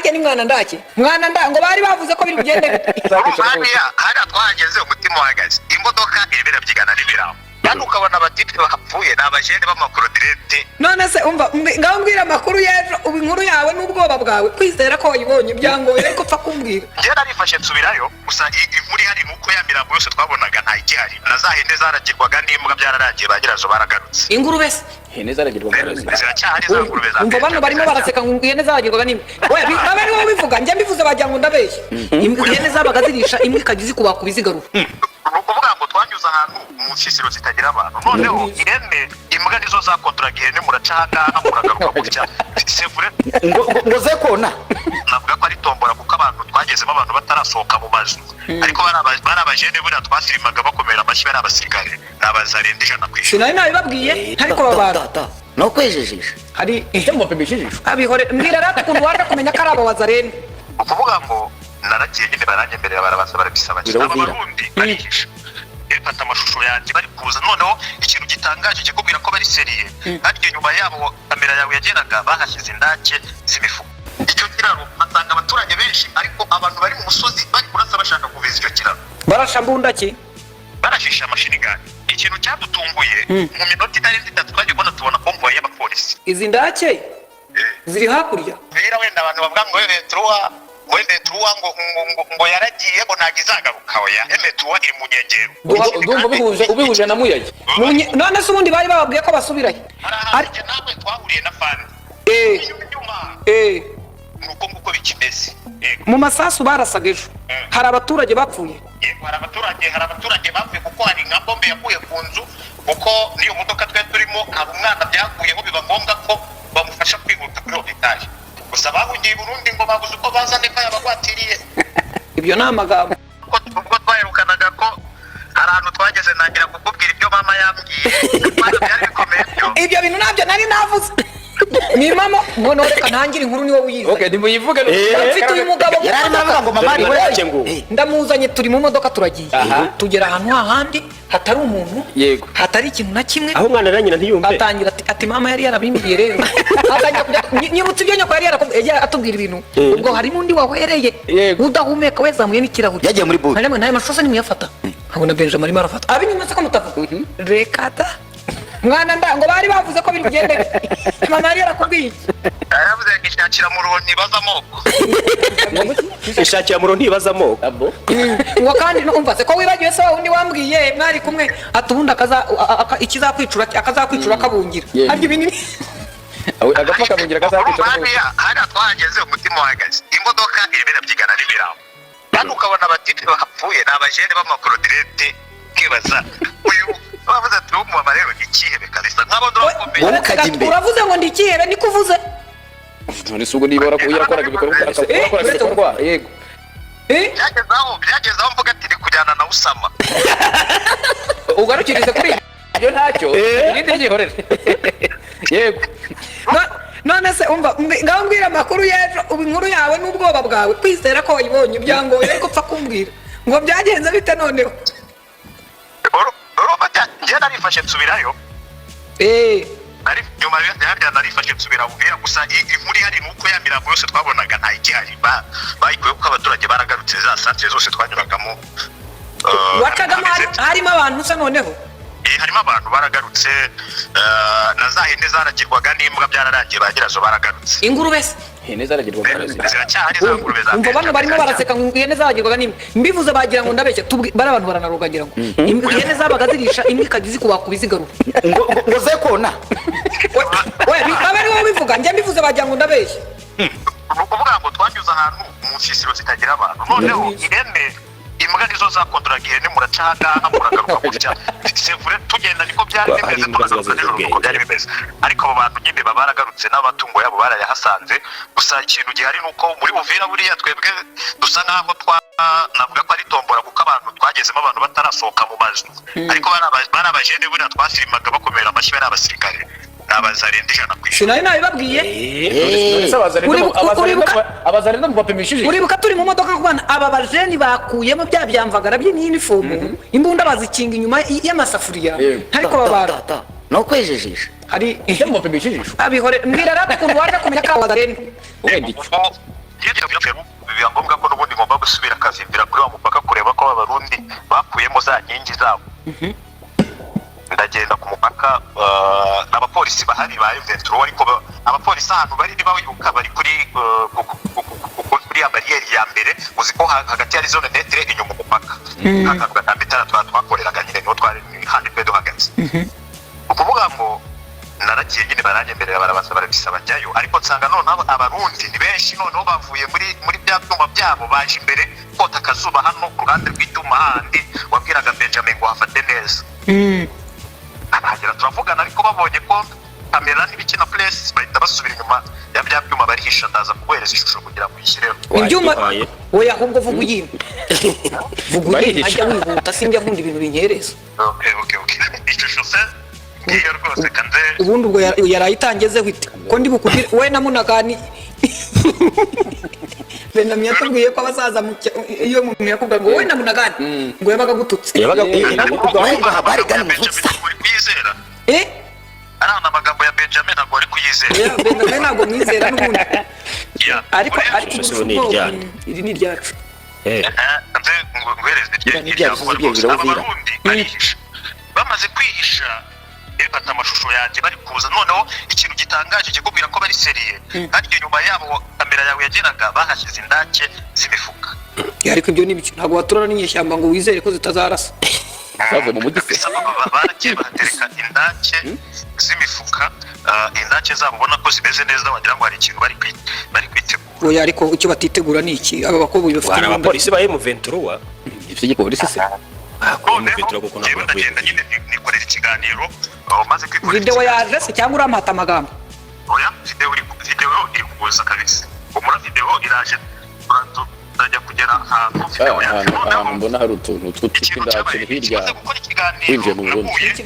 ndake ni mwana ndake ngo bari bavuze ko biri bugende hariya twahageze umutima uhagaze imodoka ibera byigana n'ibiraho kandi ukabona abatipe bapfuye ni abajene b'amakorodinete. None se umva ngaho mbwira amakuru y'ejo ubu inkuru yawe n'ubwoba bwawe kwizera ko wayibonye byangoye ariko pfa kumbwira. Njye narifashe nsubirayo gusa inkuru hari nuko ya mirambo yose twabonaga nta igihari na za hene zaragirwaga n'imbwa byararangiye bagirazo baragarutse. Ingurube se hene zaragirwaga ziracyahari za ngurube za. Umva bano barimo baraseka ngo ihene zaragirwaga n'imbwa. We baba aribo bivuga njye mbivuze bagira ngo ndabeshye. Ihene zabaga zirisha imbwa ikagize kubakuba izigarura. Ukuvuga ngo twanyuze ahantu mu nsisiro zitagira abantu noneho ihene imbwa nizo zakontoraga ihene muracaga muragaruka gutya sevure ngo ze kona navuga ko ari tombora kuko abantu twagezemo abantu batarasohoka mu mazu ariko bari abajene buriya twasirimaga bakomera amashyi bari abasirikare n'abazarenda ijana ku ijana. Sinari nabibabwiye ariko babara no kwejejisha hari icyo mupimishijisho abihore mbwira rata kuntu waje kumenya ko ari abazarenda. Ukuvuga ngo naragiye nyine baranyemerera barabaza barabisaba Abarundi barihisha bafata amashusho yanjye bari kuza noneho ikintu gitangaje kikubwira ko bari seriye kandi nyuma yabo kamera yawe yageraga bahashyize indake z'imifuka. Icyo kiraro atanga abaturage benshi ariko abantu bari mu musozi bari kurasa bashaka kuviza icyo kiraro barasha mbunda ki barashisha amashinigani. Ikintu cyadutunguye mu minota itarenze 3 twagiye kubona tubona konvoyi y'abapolisi. Izi ndake ziri hakurya rero wenda abantu bavuga ngo M23 ngo yaragiye ngo ntagizagaruka oya M23 iri mu nyengero. Ndumva ubihuje na Muyaya. None se ubundi bari bababwiye ko basubirayo ariko namwe twahuriye na fani nuko nguko bikimeze. Mu masasu barasaga ejo hari abaturage bapfuye. Yego hari abaturage bapfuye kuko hari nka bombe yakuye ku nzu kuko niyo modoka twe turimo hari umwana byakuyeho biba ngombwa ko bamufasha kwihuta kuri hopitali gusa bahungiye Burundi ngo babuze uko bazane ko yabagwatiriye. Ibyo ni amagambo ubwo twaherukanaga ko hari ahantu twageze ntangira kukubwira ibyo mama yambwiye byari bikomeye byo ibyo bintu nabyo nari navuze ni mama none reka ntangire inkuru niwe uyizi. Okay nimuyivuge mfite uyu mugabo yarari navuga ngo mama ari we ngo ndamuzanye turi mu modoka turagiye tugera ahantu hahandi hatari umuntu yego hatari ikintu na kimwe aho mwana ranyina ntiyumve atangira ati mama yari yarabimbwiye rero nyibutse ibyo nyoko yari atubwira ibintu ubwo hari n'undi wahwereye udahumeka wezamuye n'ikirahuri yagiye muri booth harimo nayo mashusho ni muyafata nkabona Benjamin arimo arafata abinyuma se ko mutavuga rekata mwana ngo bari bavuze ko biri bugende mama yari yarakubwiye yaravuze ngo ishakira mu ruho ntibaza amoko ishakira mu ruho ntibaza amoko ngo kandi umva se ko wibagiwe se wundi wambwiye mwari kumwe atubundi ikizakwicura akazakwicura kabungira arya ibinini agapfa kabungira akazakwicura hariya twahageze umutima uhagaze imodoka ibera byigana n'ibiraho kandi ukabona abatipe bapfuye ni abajene b'amakorodinete kibaza uyu bavuze ati umumama rero ikihebe kabisa nk'abo ndurakomeye uravuze ngo ndi ikihebe niko uvuze none sugo niba yakoraga ibikorwa yego byagezaho mvuga ati kujyana na Usama ugarukirize kuri ibyo ntacyo ibindi byihorere yego none se umva ngaho mbwira amakuru y'ejo ubu inkuru yawe n'ubwoba bwawe kwizera ko wayibonye byangoye ariko pfa kumbwira ngo byagenze bite noneho njye narifashe nsubirayo nyuma y'ibyo narifashe nsubira Uvira gusa inkuru ihari nuko ya mirambo yose twabonaga nta igihari bayikuye kuko abaturage baragarutse za santere zose twanyuragamo wacagamo harimo abantu se noneho harimo abantu baragarutse na za hene zaragirwaga n'imbwa byararangiye bagirazo baragarutse. Ingurube se hene zaragirwaga ziracyahari za ngurube za. Umva bano barimo baraseka ngo ihene zaragirwaga n'imbwa mbivuze bagira ngo ndabeshya bari abantu baranarugagira ngo ihene zabaga zirisha imbwa ikagize kubakuba izigarura ngo ze kona we baba aribo bivuga njye mbivuze bagira ngo ndabeshya ukuvuga ngo twanyuze ahantu mu nsisiro zitagira abantu noneho ihene imbwa nizo zakontoraga ihene muracaga muragaruka gutya sevure tugenda niko byari bimeze tubagaruka nijoro nuko byari bimeze ariko abo bantu nyine baragarutse n'amatungo yabo barayahasanze gusa ikintu gihari nuko muri Uvira buriya twebwe dusa nkaho navuga ko ari tombora kuko abantu twagezemo abantu batarasohoka mu mazu ariko bari abajene buriya twasirimaga bakomera amashyi bari abasirikare n'abazarenda ijana ku ijana. Sinari nabibabwiye abazarenda mubapimishije uribuka turi mu modoka kubana aba bajeni bakuyemo bya byamvagara by'iniformu imbunda bazikinga inyuma y'amasafuriya ariko babara no kwejejisha hari icyo mubapimishije abihore mbwira rata kuntu waje kumenya ko abazarenda yegera gusubira akazimbira kuri wa mupaka kureba ko Abarundi bakuyemo za nkingi zabo. Ndagenda ku mupaka abapolisi bahari ba M23 ariko abapolisi ahantu bari bawibuka bari kuri ya bariyeri ya mbere uziko hagati ya zone netre inyuma umupaka hakavuga tambitara twakoreraga nyine no twari handi pedo hagati. Ukuvuga ngo naragiye nyine baranyemerera barabaza barabisaba jyayo ariko nsanga none Abarundi ni benshi noneho bavuye muri bya byuma byabo baje imbere kota kazuba hano ku ruhande rw'ituma handi wabwiraga Benjamin ngo hafate neza. Abagera turavugana ariko babonye ko kamera n'ibikina place bahita basubira inyuma ya bya byuma barihisha ndaza kuguhereza ishusho kugira ngo uyishyireho. Ibyuma oya ahubwo vuga uyimwe. Vuga uyimwe ajya wihuta simbya nkunda ibintu binyereza. Okay. Ishusho se ngiye rwose kanze. Ubundi ubwo yarayitangeze hwite. Ko ndi bukubwire we na Munagani. Bena myatubwiye ko abasaza iyo umuntu yakubwa ngo we na Munagani ngo yabaga gututse. Yabaga ngo habari gani mutsa. Arana amagambo ya Benjamin ntabwo ari kuyizera. Benjamin ntabwo mwizera n'ubundi. Ariko iri ni ryacu. Kanze ngwereze Abarundi bamaze kwihisha bata amashusho yanjye bari kuza noneho ikintu gitangaje kikubwira ko bari seriye kandi nyuma yabo kamera yawe yageraga bahashyize indake z'imifuka. Ariko ibyo ni biki ntabwo waturana n'inyeshyamba ngo wizere ko zitazarasa. Save mu mujyi baragiye batereka indake z'imifuka indake zabo ubona ko zimeze neza wagira ngo hari ikintu bari kwitegura. Oya ariko icyo batitegura ni iki aba bakobwa bafite abapolisi ba M23 ivyo gipolisi se M23 ndagenda nyine nikorera ikiganiro maze kwikorera video yaje se cyangwa uramata amagambo. Oya video iri kuza kabisa umura video iraje ndajya kugera ahantu video yaje ahantu mbona hari utuntu tw'indake hirya winje mu Burundi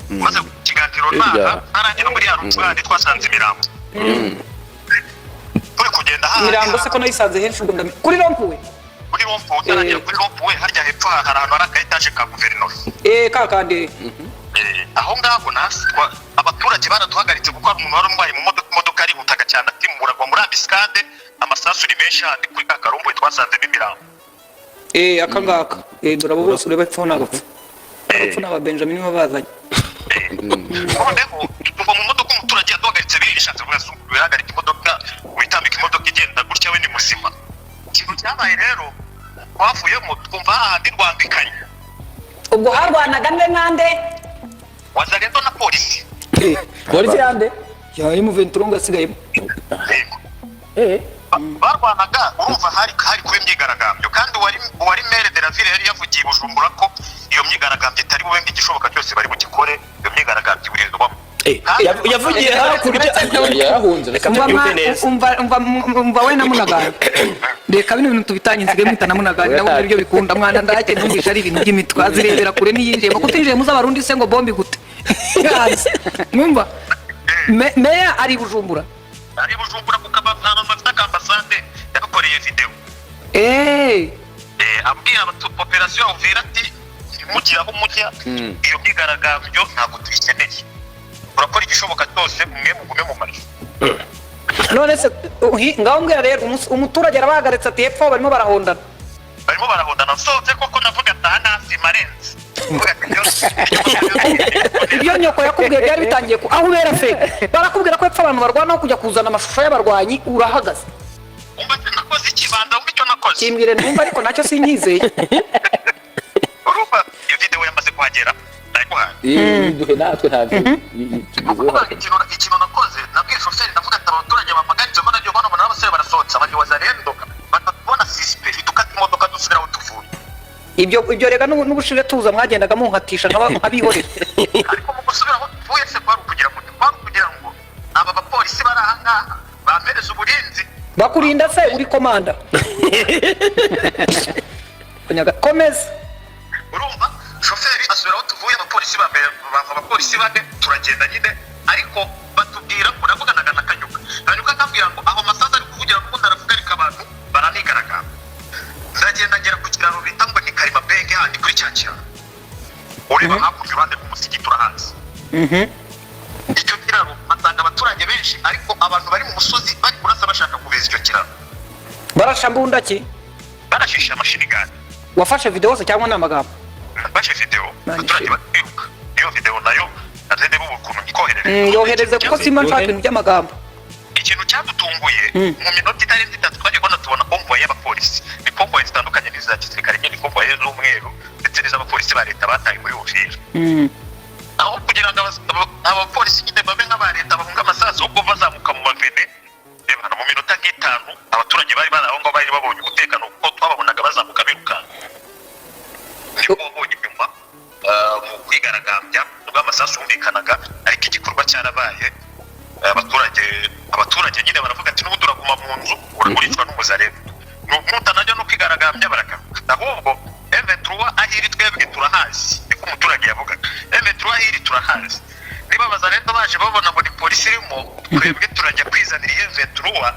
maze ikiganiro naha arangira muri ya rumwandi twasanze Imirambo. Kuri kugenda hano Imirambo se ko nayisanze henshi ngo kuri rompuwe kuri rompuwe harya hepfo hari ahantu hari akaetaje ka guverinoma kakande aho ngaho nasitwa abaturage baratuhagaritse kuko hari umuntu wari umwaye mu modoka ari butaga cyane ati muragwa muri ambiskade amasasu ni menshi handi kuri ka karombo twasanze Imirambo. Akangaka durabo bose ureba epfo n'agapfu n'aba Benjamin babazanye. Noneho tuva mu modoka umuturage yaduhagaritse bishatse bwasungura yahagarika imodoka witambika imodoka igenda gutya we ni muzima. Ikintu cyabaye rero twavuyemo twumva hahandi rwambikanye. Ubwo harwanaga nande wazalendo na polisi. Polisi yande yayi mu venturonga sigayemo. Barwanaga urumva hari kuri imyigaragambyo kandi wari maire de la ville yari yavugiye Bujumbura ko iyo myigaragambyo itari bube igishoboka cyose bari bugikore iyo myigaragambyo iburizwamo. Yavugiye hakurya yarahunze reka tubyumve neza. Umva we na Munagani reka bino bintu tubitangize mwita na Munagani nabo ibyo bikunda mwana ndake numvisha ari ibintu by'imitwazi rebera kure n'iyinjiye kutinjiye muza Abarundi se ngo bombi gute. Mwumva meya ari Bujumbura kukaba nano mafita ambasade yakoreye video abwira operation Uvira ati mugira aho mujya iyo myigaragambyo ntabwo tuyikeneye urakora igishoboka cyose mwe mugume mu marisho. None se ngaho mbwira rero umuturage arabahagaritse ati hepfo barimo barahondana nsoze koko navuga ataha nasi marenze ibyo nyoko yakubwiye byari bitangiye ko aho ubera feke barakubwira ko hepfo abantu barwana kujya kuzana amashusho y'abarwanyi urahagaze umva nakoze ikibanda umva icyo nakoze kimbwire numva ariko nacyo sinyizeye urumva iyo video yamaze kuhagera duhe natwe ntabyo ikintu nakoze nabwiye shoferi navuga ati abaturage bamagaritse ko nagiye kubona abasore barasohotse abandi wazarendo batabona sispe dukata imodoka dusubira aho tuvuye. Ibyo rega n'ubushire tuza mwagendaga munkatisha nk'abihorera ariko mu gusubira aho tuvuye se kwari kugira ngo aba bapolisi bari aha ngaha bampereza uburinzi bakurinda se uri komanda komeza urumva shoferi asubira aho tuvuye abapolisi bane turagenda nyine ariko batubwira ko navuganaga na Kanyuka akambwira ngo aho masaza ari kuvugira ngo ndaravuga ariko abantu baranigaragara ndagenda ngera ku kiraro bita ngo ni Karima Benge handi kuri cya kiraro ureba hakurya uruhande rw'umusigiti urahanze icyo kiraro asanga abaturage benshi ariko abantu bari mu musozi bari kurasa bashaka kubeza icyo kiraro barasha mbunda ki barashisha mashini gani. wafashe video se cyangwa n'amagambo Bashe video abaturage batiruka iyo video nayo azende mu kuntu ikoherereza yohereze kuko simba nshaka ibintu by'amagambo. ikintu cyadutunguye mu minota itarenze 3 twaje kubona tubona convoy y'abapolisi ni convoy zitandukanye n'iza gisirikare ni convoy z'umweru ndetse n'iz'abapolisi ba leta bataye muri Uvira aho kugira ngo abapolisi nyine babe nk'aba leta bahunga amasasu ubwo bazamuka mu mavene reba mu minota nk'itanu abaturage bari baraho ngo bari babonye umutekano kuko twababonaga bazamuka biruka nibwo babonye nyuma mu kwigaragambya ubwo amasasu yumvikanaga ariko igikorwa cyarabaye abaturage nyine baravuga ati n'ubundi uraguma mu nzu uragurishwa n'umuzarebe nutanajya no kwigaragambya baragaruka ahubwo M23 ahiri twebwe turahazi niko umuturage yavugaga M23 ahiri turahazi niba bazarendo baje babona ngo ni polisi irimo twebwe turajya kwizanira M23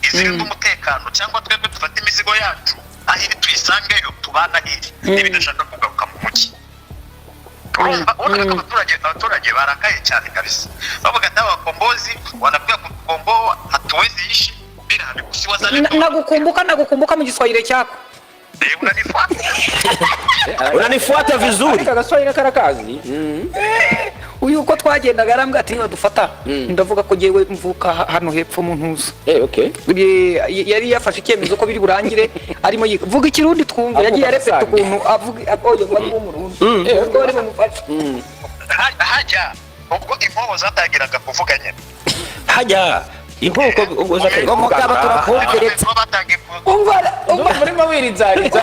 izirinda umutekano cyangwa twebwe dufata imizigo yacu ahiri tuyisangeyo tubana hiri n'ibidashaka kugaruka mu mujyi abaturage barakaye cyane kabisa bavuga ati abakombozi wanabwira kukombo hatuwezi ishi bila habikusi wazalendo nagukumbuka mu Kiswahili cyako unanifuata vizuri Kagaswahili karakazi. uyu uko twagendaga arambwa ati dufata ndavuga ko jewe mvuka hano hepfo mu ntuza Okay. yari yafashe icyemezo ko biri burangire arimo vuga ikirundi twumva yagiye arepeta ukuntu avuga akoye ngo ari umurundi ubwo ari mumufasha hajya ubwo impobo zatagiraga kuvuga nyine haja inkoko ubwo ngo mugabo turakumviritse umva Muri mawirinzariza.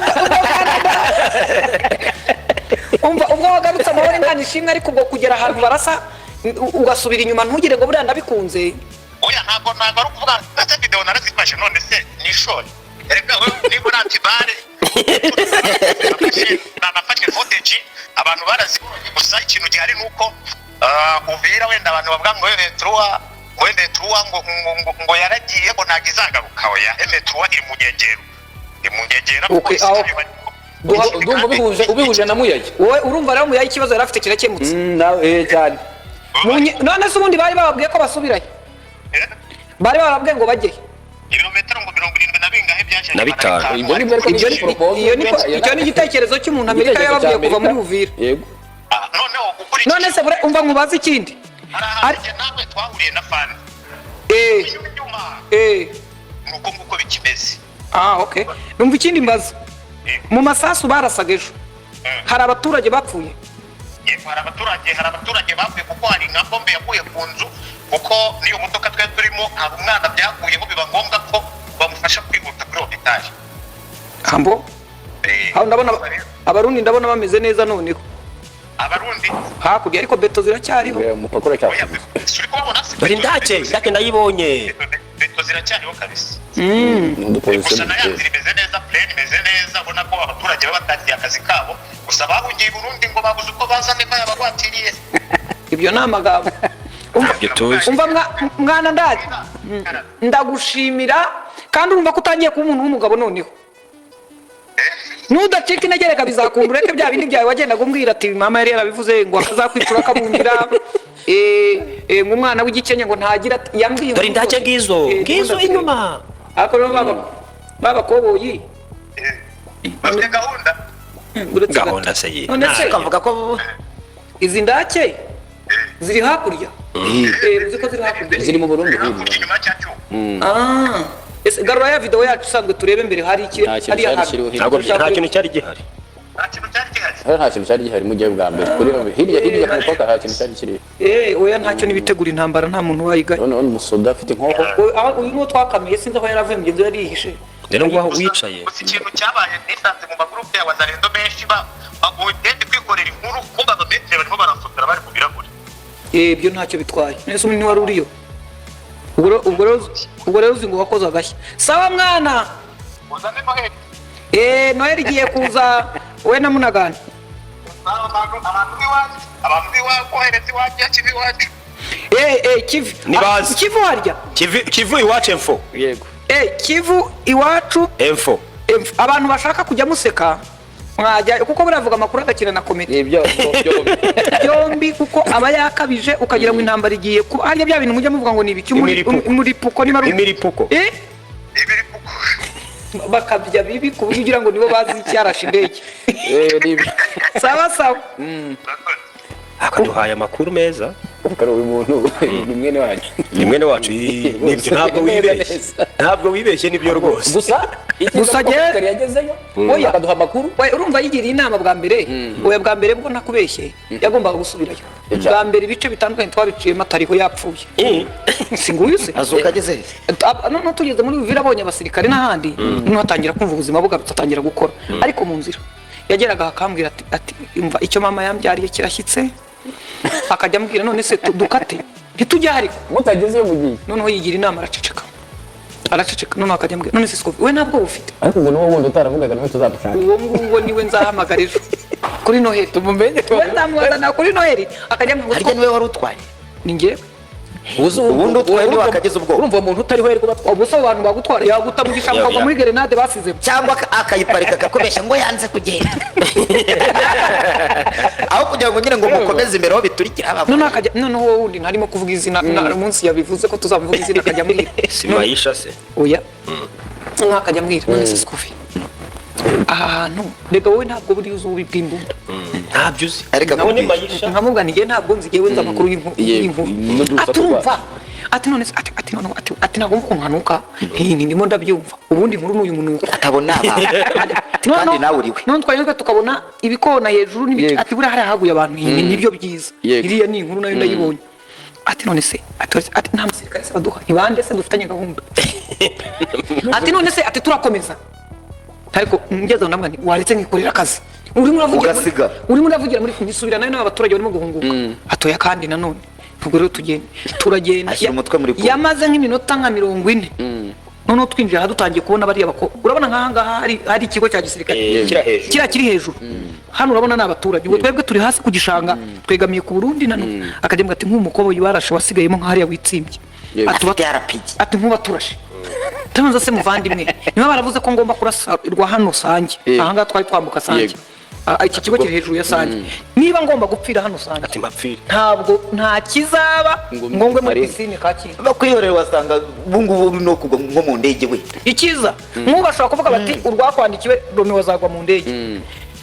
umva ubwo wagarutse amahoro nta nishimwe ariko ubwo kugera ahantu barasa ugasubira inyuma ntugire ngo buriya ndabikunze oya ntabwo ari ukuvuga ndetse video narazifashe none se ni ishori erega wewe niba urantibare nafashe footage abantu barazibonye gusa ikintu gihari nuko Uvira wenda abantu bavuga ngo M23 ngo yaragiye ngo ntago izagaruka oya M23 iri mu nyegera Ndumva ubihuje na Muyaya. wowe urumva rero Muyaya ikibazo yari afite kirakemutse cyane. none se ubundi bari bababwiye ko basubirayo bari bababwiye ngo bajye ibirometero ngo 70 na bingahe byaje na bitanu. icyo ni igitekerezo cy'umuntu Amerika yababwiye kuva muri Uvira Yego. noneho ukurikije none se umva nkubaza ikindi ariko nawe twahuriye na fan nuko nguko bikimeze okay numva ikindi mbaza mu masasu barasaga ejo hari abaturage bapfuye hari abaturage bapfuye kuko hari nka bombe yakuye ku nzu kuko niyo modoka twe turimo hari umwana byakuyeho biba ngombwa ko bamufasha kwihuta kuri hopitali hambo aho ndabona Abarundi ndabona bameze neza noneho Abarundi hakurya ariko beto ziracyariho Umupakora cyane. suri kubabona bari ndake ndayibonye beto ziracyariho kabisa N'udupolisi. gusa nayo imeze neza plane imeze neza ubona ko abaturage baba batangiye akazi kabo gusa bahungiye Burundi ngo babuze uko bazane bayabagwatiriye ibyo ni amagambo umva mwana ndaje ndagushimira kandi urumva ko utangiye kuba umuntu w'umugabo noneho nudacika intege reka bizakunda ureke bya bindi byawe wagendaga umbwira ati mama yari yarabivuze ngo azakwicura akabundira umwana w'igikenya ngo ntagira yambwiye dore ndake ngizo inyuma ariko rero babakoboyi bafite gahunda se ye none se kavuga ko izi ndake ziri hakurya uzi ko ziri hakurya Ziri mu Burundi. inyuma cyacu ese garura ya video yacu usanzwe turebe mbere hari iki hari nta kintu cyari gihari nta kintu cyari gihari Nta kintu cyari gihari mu gihe bwa mbere. Kuri hirya ku mupaka nta kintu cyari kiri. oya ntacyo nibitegura intambara nta muntu wayigaye None umusoda afite inkoko. uyu nuwo twakamiye sinzi aho yaravuye mugenzi we yarihishe rero ngo wicaye gusa ikintu cyabaye nisanze mu magurupe ya wazarendo benshi bagende kwikorera inkuru kumva abametire barimo barafotora bari mu biraguri ibyo ntacyo bitwaye nese umuntu wari uriyo ubwo rero uzi ngo wakoze agashya sawa mwana uzane noheli noheli igiye kuza we na Munagana abantu b'iwacu kohereza iwacu yakiva iwacu Kivu Nibazi. Kivu harya Kivu iwacu info Yego. Kivu iwacu info abantu bashaka kujya museka mwajya kuko baravuga amakuru agakina na komedi Nibyo byombi kuko aba yakabije ukagira ngo intambara igiye ku harya bya bintu mujya muvuga ngo ni ibiki Imiripuko. muri puko ni maru imiripuko ibiri kuko bakabya bibi ku buryo ugira ngo nibo bazi icyarashe indege. Sawa sawa. akaduhaye amakuru meza. Karo uyu muntu ni mwene wanyu. Ni mwene wacu. Nibyo ntabwo wibeshye. Ntabwo wibeshye nibyo rwose. Gusa Kari yagezeyo. Oya Akaduha amakuru. we urumva yigiriye inama bwa mbere. Oya bwa mbere bwo nakubeshye yagombaga gusubirayo. Bwa mbere ibice bitandukanye twabiciyemo atariho yapfuye. Singuyu se azuka ageze no tugeze muri Uvira abonye abasirikare n'ahandi no atangira kumva ubuzima bugarutse atangira gukora ariko mu nzira yageraga akambwira ati imva icyo mama yambyariye kirashyitse akajya ambwira none se dukate ntitujya ariko Mutagezeyo mugiye. noneho yigira inama araceceka noneho akajya ambwira none se Scovia we ntabwo ufite Ariko ngo n'uwo wundi utaravugaga nawe tuzadushaka. uwo nguwo niwe nzahamagara ejo kuri Noheli tumumenye nzamuzana kuri Noheli akajya ambwira harya niwe wari utwaye ni njyewe ubundi utwaye niwe wakageze ubwo Urumva umuntu utariho yari kubatwa. ubuso abantu bagutwara yagutamugisha mukagwa muri gerenade basize cyangwa akayiparika akakubeshya ngo yanze kugenda aho kugira ngo nyine ngo mukomeze imbere aho biturikira abantu noneho akajya noneho wowe wundi ntarimo kuvuga izina umunsi yabivuze ko tuzamuvuga izina akajya ambwira Si Maisha se. oya noneho akajya ambwira none se Scovia aha hantu rega wowe ntabwo buri uzi ububi bw'imbunda Ntabyo uzi. ariko Nabone Maisha. nkamubwa nige ntabwo nzi yewe nzi amakuru y'inkuru aturumva ati none se ati ntabwo mvuga nkanuka ndimo ndabyumva ubundi inkuru n'uyu muntu atabona kandi nawe uriwe none twanyuka tukabona ibikona hejuru n'ibiti ati buriya hari haguye abantu nibyo byiza iriya ni inkuru nayo ndayibonye ati none se ati nta musirikare se baduha ntibande se dufitanye gahunda ati none se ati turakomeza ariko ngeze ndamwa ni waretse nkikorera akazi urimo uravugira muri kumisubira nayo n'abaturage barimo guhunguka atoya kandi nanone ubwo rero turagenda yamaze nk'iminota nka 40 noneho twinjira dutangiye kubona bariya bako urabona nk'ahangaha hari ikigo cya gisirikare kiri hejuru hano urabona n'abaturage ubwo twebwe turi hasi ku gishanga twegamiye ku Burundi nanone akajya ati nk'umukobo yibarashe wasigayemo nk'ahariya witsimbye ati nkuba turashe tunaza se muvandimwe niba baravuze ko ngomba kurasirwa hano Sange ahangaha twari twambuka Sange iki kigo kiri hejuru ya Sange niba ngomba gupfira hano Sange Ati mbapfire. ntabwo nta kizaba ngomwe muri pisine Kacyiru bakwihorera wasanga bungubu no kugwa nko mu ndege we ikiza nk'ubashobora kuvuga bati urwakwandikiwe Romeo azagwa mu ndege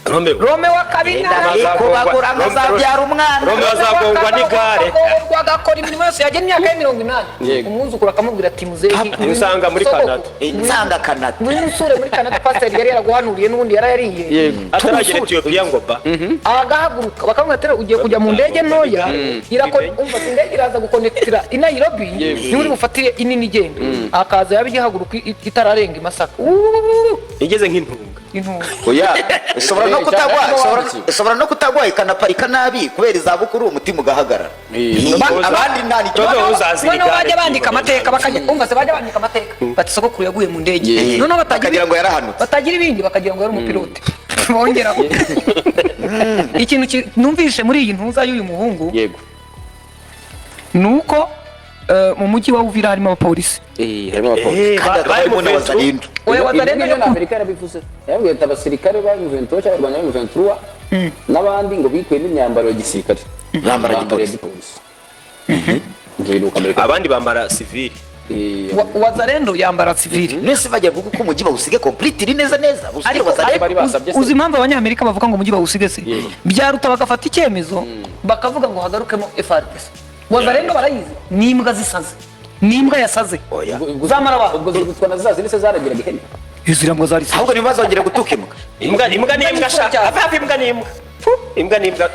Romeo akabina kubagura azabyara umwana Romeo azagongwa n'igare rwagakora imirimo yose yagennye imyaka 80 umwuzukuru akamubwira ati muzehe usanga muri Canada insanga Canada n'umusore muri Canada pastor yari yaraguhanuriye n'ubundi yarayariye ataragera Ethiopia ngo ba agahaguruka bakamubwira ati ugiye kujya mu ndege ntoya irakora umva indege iraza gukonektira i Nairobi ni uri bufatire inini igenda akaza yabihaguruka itararenga Masaka igeze nk'intunga oya ushobora no kutagwa ikanaparika nabi kubera izabukuru umutima ugahagarara abandi nta nicyo noneho bajya bandika amateka bakajya umva se bajya bandika amateka bati sogokuru yaguye mu ndege noneho batagira ngo yarahanutse batagira ibindi bakagira ngo yari umupilote bongeraho ikintu numvishe muri iyi ntuza y'uyu muhungu Yego. nuko mu mujyi wa Uvira harimo abapolisi Harimo abapolisi. barimo n'abazarinda oya wazarenda Niyo Amerika yarabivuze. Yabwiye ati abasirikare ba M23 cyangwa barwanya M23 n'abandi ngo bikuye n'imyambaro ya gisirikare. bambara gipolisi. abandi bambara civil wazarendo yambara civili nese bajya kuko umujyi bawusige complete neza uzi impamvu abanyamerika bavuga ngo umujyi bawusige se byaruta bagafata icyemezo bakavuga ngo hagarukemo FRDC wazarendo barayizi n'imbwa zisaze n'imbwa yasaze zamara ba ubwo zigutwa na zazi nise zaragiraga ihene izira ngo zari ahubwo ntibazongere gutuka imbwa imbwa n'imbwa shaka imbwa n'imbwa